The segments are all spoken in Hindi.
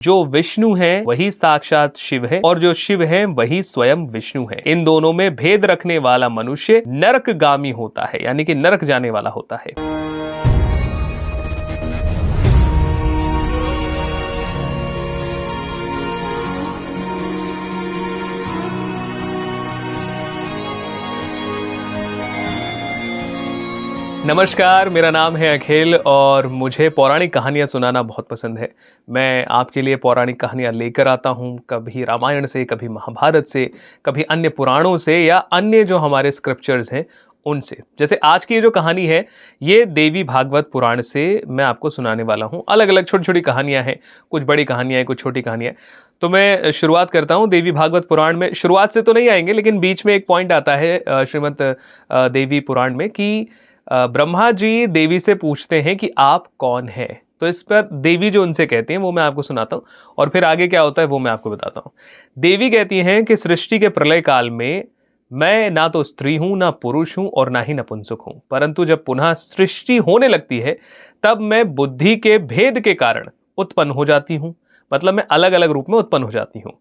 जो विष्णु है वही साक्षात शिव है और जो शिव है वही स्वयं विष्णु है। इन दोनों में भेद रखने वाला मनुष्य नरकगामी होता है, यानी कि नरक जाने वाला होता है। नमस्कार, मेरा नाम है अखिल और मुझे पौराणिक कहानियाँ सुनाना बहुत पसंद है। मैं आपके लिए पौराणिक कहानियाँ लेकर आता हूँ, कभी रामायण से, कभी महाभारत से, कभी अन्य पुराणों से या अन्य जो हमारे स्क्रिप्चर्स हैं उनसे। जैसे आज की ये जो कहानी है ये देवी भागवत पुराण से मैं आपको सुनाने वाला हूँ। अलग अलग छोटी छोटी कहानियाँ हैं, कुछ बड़ी कहानियाँ हैं, कुछ छोटी कहानियाँ हैं। तो मैं शुरुआत करता हूँ देवी भागवत पुराण में। शुरुआत से तो नहीं आएंगे, लेकिन बीच में एक पॉइंट आता है श्रीमद् देवी पुराण में कि ब्रह्मा जी देवी से पूछते हैं कि आप कौन हैं। तो इस पर देवी जो उनसे कहती हैं वो मैं आपको सुनाता हूँ और फिर आगे क्या होता है वो मैं आपको बताता हूँ। देवी कहती हैं कि सृष्टि के प्रलय काल में मैं ना तो स्त्री हूँ, ना पुरुष हूँ और ना ही नपुंसक हूँ, परंतु जब पुनः सृष्टि होने लगती है तब मैं बुद्धि के भेद के कारण उत्पन्न हो जाती हूँ। मतलब मैं अलग अलग रूप में उत्पन्न हो जाती हूँ।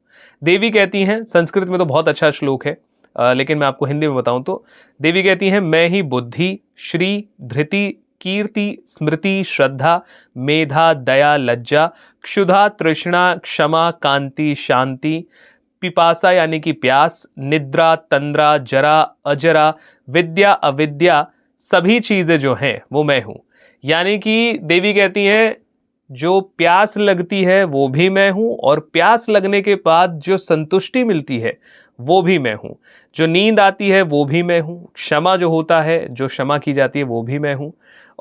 देवी कहती हैं, संस्कृत में तो बहुत अच्छा श्लोक है लेकिन मैं आपको हिंदी में बताऊं तो देवी कहती हैं, मैं ही बुद्धि, श्री, धृति, कीर्ति, स्मृति, श्रद्धा, मेधा, दया, लज्जा, क्षुधा, तृष्णा, क्षमा, कांति, शांति, पिपासा यानी कि प्यास, निद्रा, तंद्रा, जरा, अजरा, विद्या, अविद्या, सभी चीजें जो हैं वो मैं हूं। यानी कि देवी कहती हैं जो प्यास लगती है वो भी मैं हूं और प्यास लगने के बाद जो संतुष्टि मिलती है वो भी मैं हूं। जो नींद आती है वो भी मैं हूं। क्षमा जो होता है, जो क्षमा की जाती है वो भी मैं हूं।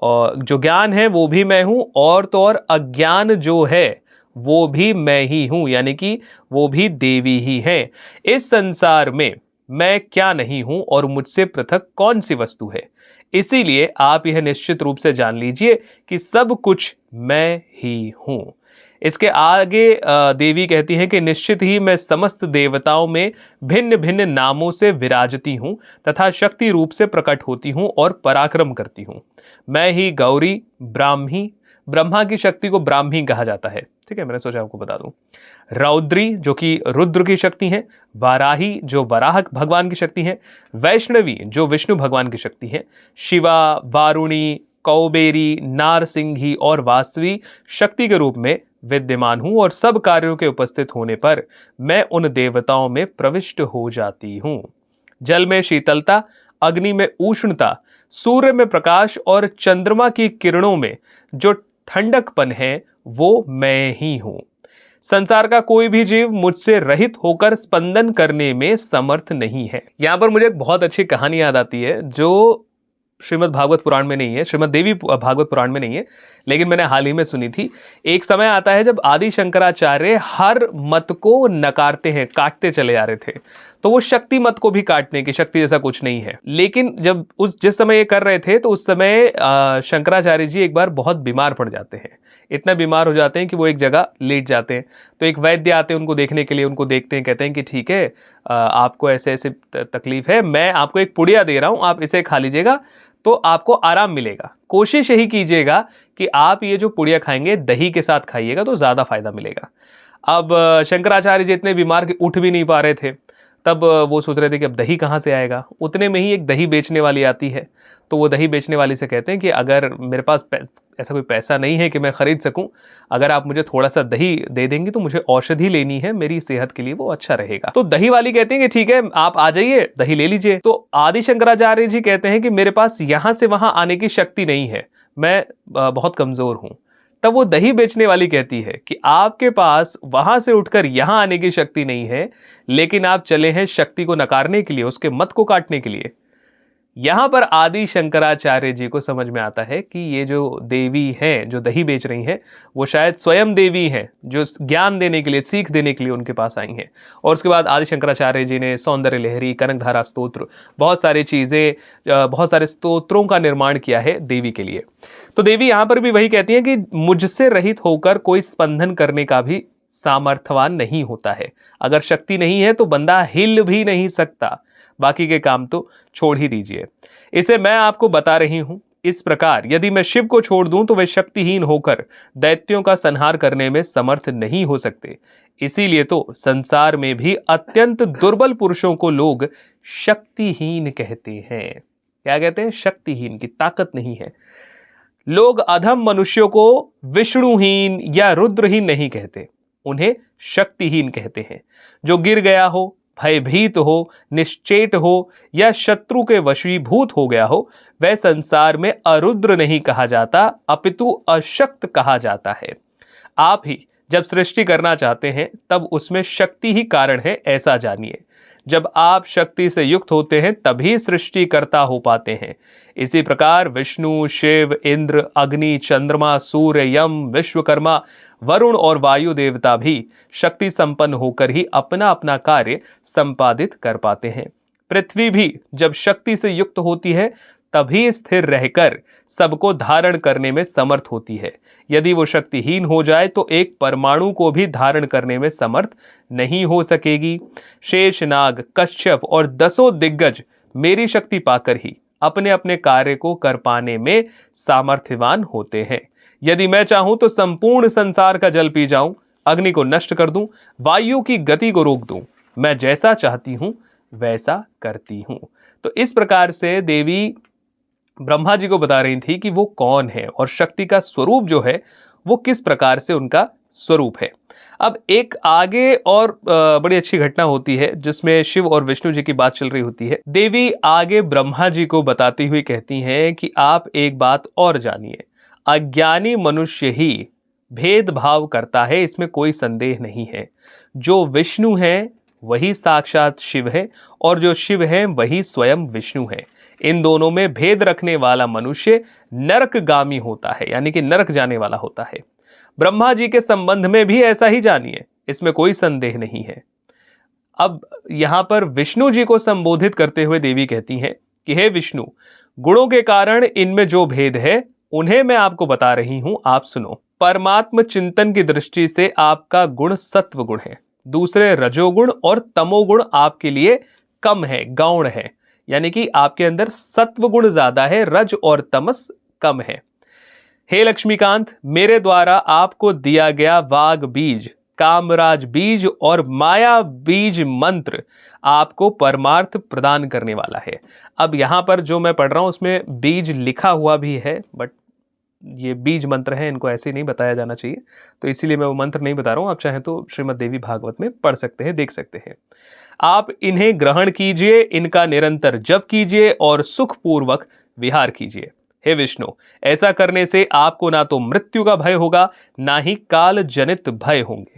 और जो ज्ञान है वो भी मैं हूं। और तो और अज्ञान जो है वो भी मैं ही हूं, यानी कि वो भी देवी ही है। इस संसार में मैं क्या नहीं हूं और मुझसे पृथक कौन सी वस्तु है। इसीलिए आप यह निश्चित रूप से जान लीजिए कि सब कुछ मैं ही हूं। इसके आगे देवी कहती हैं कि निश्चित ही मैं समस्त देवताओं में भिन्न भिन्न नामों से विराजती हूं तथा शक्ति रूप से प्रकट होती हूं और पराक्रम करती हूं। मैं ही गौरी, ब्राह्मी, ब्रह्मा की शक्ति को ब्राह्मी कहा जाता है, ठीक है, मैंने सोचा आपको बता दूं। रौद्री जो कि रुद्र की शक्ति है, वाराही जो वराह भगवान की शक्ति है, वैष्णवी जो विष्णु भगवान की शक्ति है, शिवा, वारुणी, कौबेरी, नारसिंही और वासवी शक्ति के रूप में विद्यमान हूं और सब कार्यों के उपस्थित होने पर मैं उन देवताओं में प्रविष्ट हो जाती हूं। जल में शीतलता, अग्नि में उष्णता, सूर्य में प्रकाश और चंद्रमा की किरणों में जो ठंडकपन है वो मैं ही हूं। संसार का कोई भी जीव मुझसे रहित होकर स्पंदन करने में समर्थ नहीं है। यहां पर मुझे एक बहुत अच्छी कहानी याद आती है जो श्रीमद् भागवत पुराण में नहीं है, श्रीमद् देवी भागवत पुराण में नहीं है, लेकिन मैंने हाल ही में सुनी थी। एक समय आता है जब आदि शंकराचार्य हर मत को नकारते हैं, काटते चले जा रहे थे। तो वो शक्ति मत को भी काटने की, शक्ति जैसा कुछ नहीं है। लेकिन जब जिस समय ये कर रहे थे तो उस समय शंकराचार्य जी एक बार बहुत बीमार पड़ जाते हैं। इतना बीमार हो जाते हैं कि वो एक जगह लेट जाते हैं। तो एक वैद्य आते हैं उनको देखने के लिए, उनको देखते हैं, कहते हैं कि ठीक है आपको ऐसे ऐसे तकलीफ है, मैं आपको एक पुड़िया दे रहा हूं, आप इसे खा लीजिएगा तो आपको आराम मिलेगा। कोशिश यही कीजिएगा कि आप ये जो पुड़िया खाएंगे दही के साथ खाइएगा तो ज़्यादा फायदा मिलेगा। अब शंकराचार्य जी इतने बीमार कि उठ भी नहीं पा रहे थे। तब वो सोच रहे थे कि अब दही कहाँ से आएगा। उतने में ही एक दही बेचने वाली आती है। तो वो दही बेचने वाली से कहते हैं कि अगर मेरे पास ऐसा कोई पैसा नहीं है कि मैं ख़रीद सकूं, अगर आप मुझे थोड़ा सा दही दे देंगी तो मुझे औषधि लेनी है, मेरी सेहत के लिए वो अच्छा रहेगा। तो दही वाली कहती है कि ठीक है आप आ जाइए, दही ले लीजिए। तो आदि शंकराचार्य जी कहते हैं कि मेरे पास यहाँ से वहाँ आने की शक्ति नहीं है, मैं बहुत कमज़ोर हूँ। तब वो दही बेचने वाली कहती है कि आपके पास वहां से उठकर यहां आने की शक्ति नहीं है, लेकिन आप चले हैं शक्ति को नकारने के लिए, उसके मत को काटने के लिए। यहां पर आदि शंकराचार्य जी को समझ में आता है कि ये जो देवी हैं जो दही बेच रही हैं वो शायद स्वयं देवी हैं जो ज्ञान देने के लिए, सीख देने के लिए उनके पास आई हैं। और उसके बाद आदि शंकराचार्य जी ने सौंदर्य लहरी, कनकधारा स्तोत्र, बहुत सारी चीज़ें, बहुत सारे स्तोत्रों का निर्माण किया है देवी के लिए। तो देवी यहाँ पर भी वही कहती हैं कि मुझसे रहित होकर कोई स्पंदन करने का भी सामर्थ्यवान नहीं होता है। अगर शक्ति नहीं है तो बंदा हिल भी नहीं सकता, बाकी के काम तो छोड़ ही दीजिए। इसे मैं आपको बता रही हूं, इस प्रकार यदि मैं शिव को छोड़ दूं तो वे शक्तिहीन होकर दैत्यों का संहार करने में समर्थ नहीं हो सकते। इसीलिए तो संसार में भी अत्यंत दुर्बल पुरुषों को लोग शक्तिहीन कहते हैं। क्या कहते हैं? शक्तिहीन, की ताकत नहीं है। लोग अधम मनुष्यों को विष्णुहीन या रुद्रहीन नहीं कहते, उन्हें शक्तिहीन कहते हैं। जो गिर गया हो, भयभीत हो, निश्चेत हो या शत्रु के वशीभूत हो गया हो, वह संसार में अरुद्र नहीं कहा जाता, अपितु अशक्त कहा जाता है। आप ही जब सृष्टि करना चाहते हैं तब उसमें शक्ति ही कारण है, ऐसा जानिए। जब आप शक्ति से युक्त होते हैं तभी सृष्टिकर्ता हो पाते हैं। इसी प्रकार विष्णु, शिव, इंद्र, अग्नि, चंद्रमा, सूर्य, यम, विश्वकर्मा, वरुण और वायु देवता भी शक्ति संपन्न होकर ही अपना अपना कार्य संपादित कर पाते हैं। पृथ्वी भी जब शक्ति से युक्त होती है तभी स्थिर रहकर सबको धारण करने में समर्थ होती है। यदि वो शक्तिहीन हो जाए तो एक परमाणु को भी धारण करने में समर्थ नहीं हो सकेगी। शेषनाग, कश्यप और 10 दिग्गज मेरी शक्ति पाकर ही अपने अपने कार्य को कर पाने में सामर्थ्यवान होते हैं। यदि मैं चाहूं तो संपूर्ण संसार का जल पी जाऊं, अग्नि को नष्ट कर दूं, वायु की गति को रोक दूं। मैं जैसा चाहती हूं वैसा करती हूं। तो इस प्रकार से देवी ब्रह्मा जी को बता रही थी कि वो कौन है और शक्ति का स्वरूप जो है वो किस प्रकार से उनका स्वरूप है। अब एक आगे और बड़ी अच्छी घटना होती है जिसमें शिव और विष्णु जी की बात चल रही होती है। देवी आगे ब्रह्मा जी को बताती हुई कहती हैं कि आप एक बात और जानिए, अज्ञानी मनुष्य ही भेदभाव करता है, इसमें कोई संदेह नहीं है। जो विष्णु है वही साक्षात शिव है और जो शिव है वही स्वयं विष्णु है। इन दोनों में भेद रखने वाला मनुष्य नरकगामी होता है, यानी कि नरक जाने वाला होता है। ब्रह्मा जी के संबंध में भी ऐसा ही जानिए, इसमें कोई संदेह नहीं है। अब यहां पर विष्णु जी को संबोधित करते हुए देवी कहती हैं कि हे विष्णु, गुणों के कारण इनमें जो भेद है उन्हें मैं आपको बता रही हूं, आप सुनो। परमात्म चिंतन की दृष्टि से आपका गुण सत्व गुण है, दूसरे रजोगुण और तमोगुण आपके लिए कम है, गौण है, यानी कि आपके अंदर सत्व गुण ज्यादा है, रज और तमस कम है। हे लक्ष्मीकांत, मेरे द्वारा आपको दिया गया वाग बीज, कामराज बीज और माया बीज मंत्र आपको परमार्थ प्रदान करने वाला है। अब यहां पर जो मैं पढ़ रहा हूं उसमें बीज लिखा हुआ भी है, बट ये बीज मंत्र है, इनको ऐसे नहीं बताया जाना चाहिए, तो इसीलिए मैं वो मंत्र नहीं बता रहा हूं। आप चाहें तो श्रीमद् देवी भागवत में पढ़ सकते हैं, देख सकते हैं। आप इन्हें ग्रहण कीजिए, इनका निरंतर जप कीजिए और सुखपूर्वक विहार कीजिए। हे विष्णु, ऐसा करने से आपको ना तो मृत्यु का भय होगा, ना ही काल जनित भय होंगे।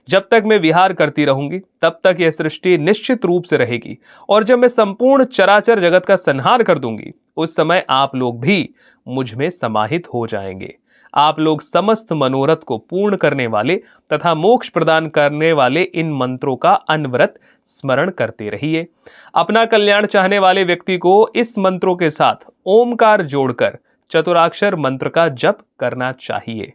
जब तक मैं विहार करती रहूंगी तब तक यह सृष्टि निश्चित रूप से रहेगी, और जब मैं संपूर्ण चराचर जगत का संहार कर दूंगी उस समय आप लोग भी मुझ में समाहित हो जाएंगे। आप लोग समस्त मनोरथ को पूर्ण करने वाले तथा मोक्ष प्रदान करने वाले इन मंत्रों का अनवरत स्मरण करते रहिए। अपना कल्याण चाहने वाले व्यक्ति को इस मंत्रों के साथ ओमकार जोड़कर चतुराक्षर मंत्र का जप करना चाहिए।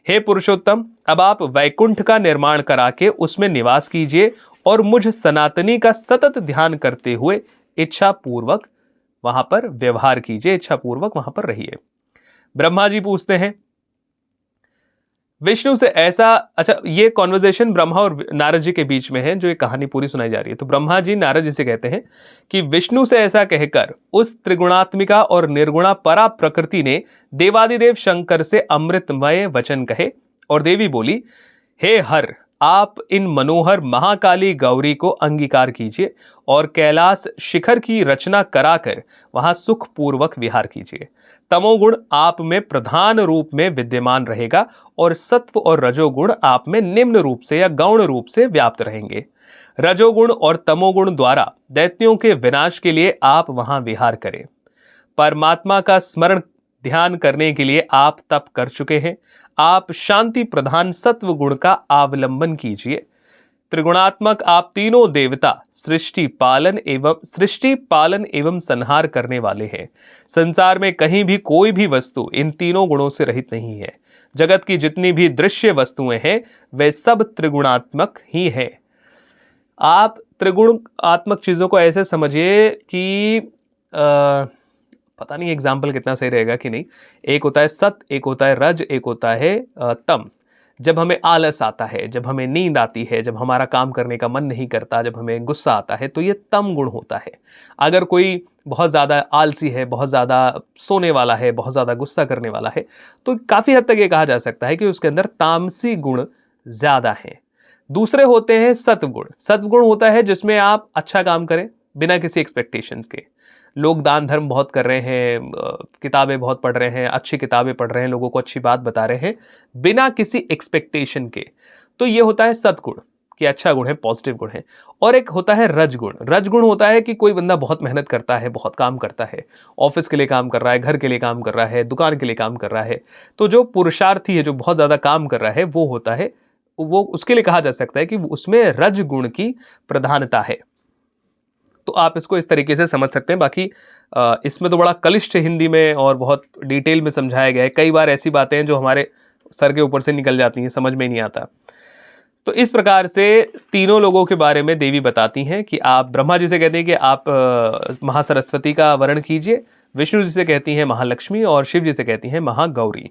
हे पुरुषोत्तम, अब आप वैकुंठ का निर्माण करा के उसमें निवास कीजिए और मुझ सनातनी का सतत ध्यान करते हुए इच्छा पूर्वक वहां पर व्यवहार कीजिए, इच्छा पूर्वक वहां पर रहिए। ब्रह्मा जी पूछते हैं विष्णु से ऐसा, अच्छा ये कॉन्वर्सेशन ब्रह्मा और नारद जी के बीच में है, जो ये कहानी पूरी सुनाई जा रही है। तो ब्रह्मा जी नारद जी से कहते हैं कि विष्णु से ऐसा कहकर उस त्रिगुणात्मिका और निर्गुणा परा प्रकृति ने देवादिदेव शंकर से अमृतमय वचन कहे, और देवी बोली, हे हर, आप इन मनोहर महाकाली गौरी को अंगीकार कीजिए और कैलाश शिखर की रचना कराकर वहां सुखपूर्वक विहार कीजिए। तमोगुण आप में प्रधान रूप में विद्यमान रहेगा और सत्व और रजोगुण आप में निम्न रूप से या गौण रूप से व्याप्त रहेंगे। रजोगुण और तमोगुण द्वारा दैत्यों के विनाश के लिए आप वहां विहार करें। परमात्मा का स्मरण ध्यान करने के लिए आप तप कर चुके हैं। आप शांति प्रधान सत्व गुण का अवलंबन कीजिए। त्रिगुणात्मक आप तीनों देवता सृष्टि पालन एवं संहार करने वाले हैं। संसार में कहीं भी कोई भी वस्तु इन तीनों गुणों से रहित नहीं है। जगत की जितनी भी दृश्य वस्तुएं हैं वे सब त्रिगुणात्मक ही हैं। आप त्रिगुणात्मक चीजों को ऐसे समझिए कि पता नहीं एग्जाम्पल कितना सही रहेगा कि नहीं। एक होता है सत, एक होता है रज, एक होता है तम। जब हमें आलस आता है, जब हमें नींद आती है, जब हमारा काम करने का मन नहीं करता, जब हमें गुस्सा आता है, तो ये तम गुण होता है। अगर कोई बहुत ज़्यादा आलसी है, बहुत ज़्यादा सोने वाला है, बहुत ज़्यादा गुस्सा करने वाला है, तो काफ़ी हद तक ये कहा जा सकता है कि उसके अंदर तामसी गुण ज़्यादा हैं। दूसरे होते हैं सत्वगुण। सत्वगुण होता है जिसमें आप अच्छा काम करें बिना किसी एक्सपेक्टेशंस के। लोग दान धर्म बहुत कर रहे हैं, किताबें बहुत पढ़ रहे हैं, अच्छी किताबें पढ़ रहे हैं, लोगों को अच्छी बात बता रहे हैं बिना किसी एक्सपेक्टेशन के। तो ये होता है सत्गुण, कि अच्छा गुण है, पॉजिटिव गुण है। और एक होता है रजगुण। रजगुण होता है कि कोई बंदा बहुत मेहनत करता है, बहुत काम करता है, ऑफिस के लिए काम कर रहा है, घर के लिए काम कर रहा है, दुकान के लिए काम कर रहा है। तो जो पुरुषार्थी है, जो बहुत ज़्यादा काम कर रहा है, वो होता है, वो उसके लिए कहा जा सकता है कि उसमें रजगुण की प्रधानता है। तो आप इसको इस तरीके से समझ सकते हैं। बाकी इसमें तो बड़ा कलिष्ठ हिंदी में और बहुत डिटेल में समझाया गया है। कई बार ऐसी बातें हैं जो हमारे सर के ऊपर से निकल जाती हैं, समझ में नहीं आता। तो इस प्रकार से तीनों लोगों के बारे में देवी बताती हैं कि आप ब्रह्मा जी से कहते हैं कि आप महासरस्वती का वर्ण कीजिए, विष्णु जी से कहती हैं महालक्ष्मी, और शिव जी से कहती हैं महागौरी।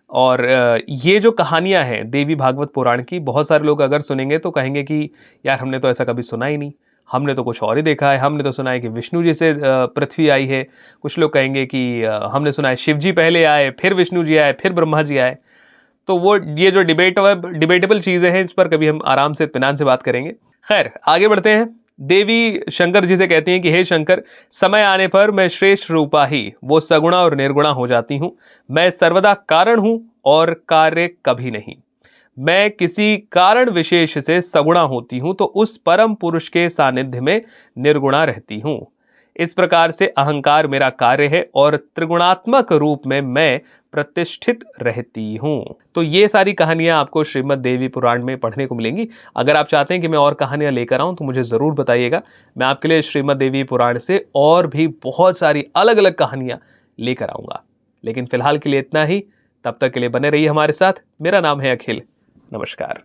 और ये जो कहानियां हैं देवी भागवत पुराण की, बहुत सारे लोग अगर सुनेंगे तो कहेंगे कि यार हमने तो ऐसा कभी सुना ही नहीं, हमने तो कुछ और ही देखा है। हमने तो सुना है कि विष्णु जी से पृथ्वी आई है, कुछ लोग कहेंगे कि हमने सुना है शिव जी पहले आए, फिर विष्णु जी आए, फिर ब्रह्मा जी आए। तो वो ये जो डिबेटेबल चीज़ें हैं, इस पर कभी हम आराम से इत्मीनान से बात करेंगे। खैर आगे बढ़ते हैं। देवी शंकर जी से कहती हैं कि हे शंकर, समय आने पर मैं श्रेष्ठ रूपा ही वो सगुणा और निर्गुणा हो जाती हूँ। मैं सर्वदा कारण हूँ और कार्य कभी नहीं। मैं किसी कारण विशेष से सगुणा होती हूँ तो उस परम पुरुष के सानिध्य में निर्गुणा रहती हूँ। इस प्रकार से अहंकार मेरा कार्य है और त्रिगुणात्मक रूप में मैं प्रतिष्ठित रहती हूँ। तो ये सारी कहानियां आपको श्रीमद् देवी पुराण में पढ़ने को मिलेंगी। अगर आप चाहते हैं कि मैं और कहानियां लेकर आऊं तो मुझे ज़रूर बताइएगा। मैं आपके लिए श्रीमद् देवी पुराण से और भी बहुत सारी अलग अलग कहानियां लेकर आऊँगा। लेकिन फिलहाल के लिए इतना ही। तब तक के लिए बने रहिए हमारे साथ। मेरा नाम है अखिल। नमस्कार।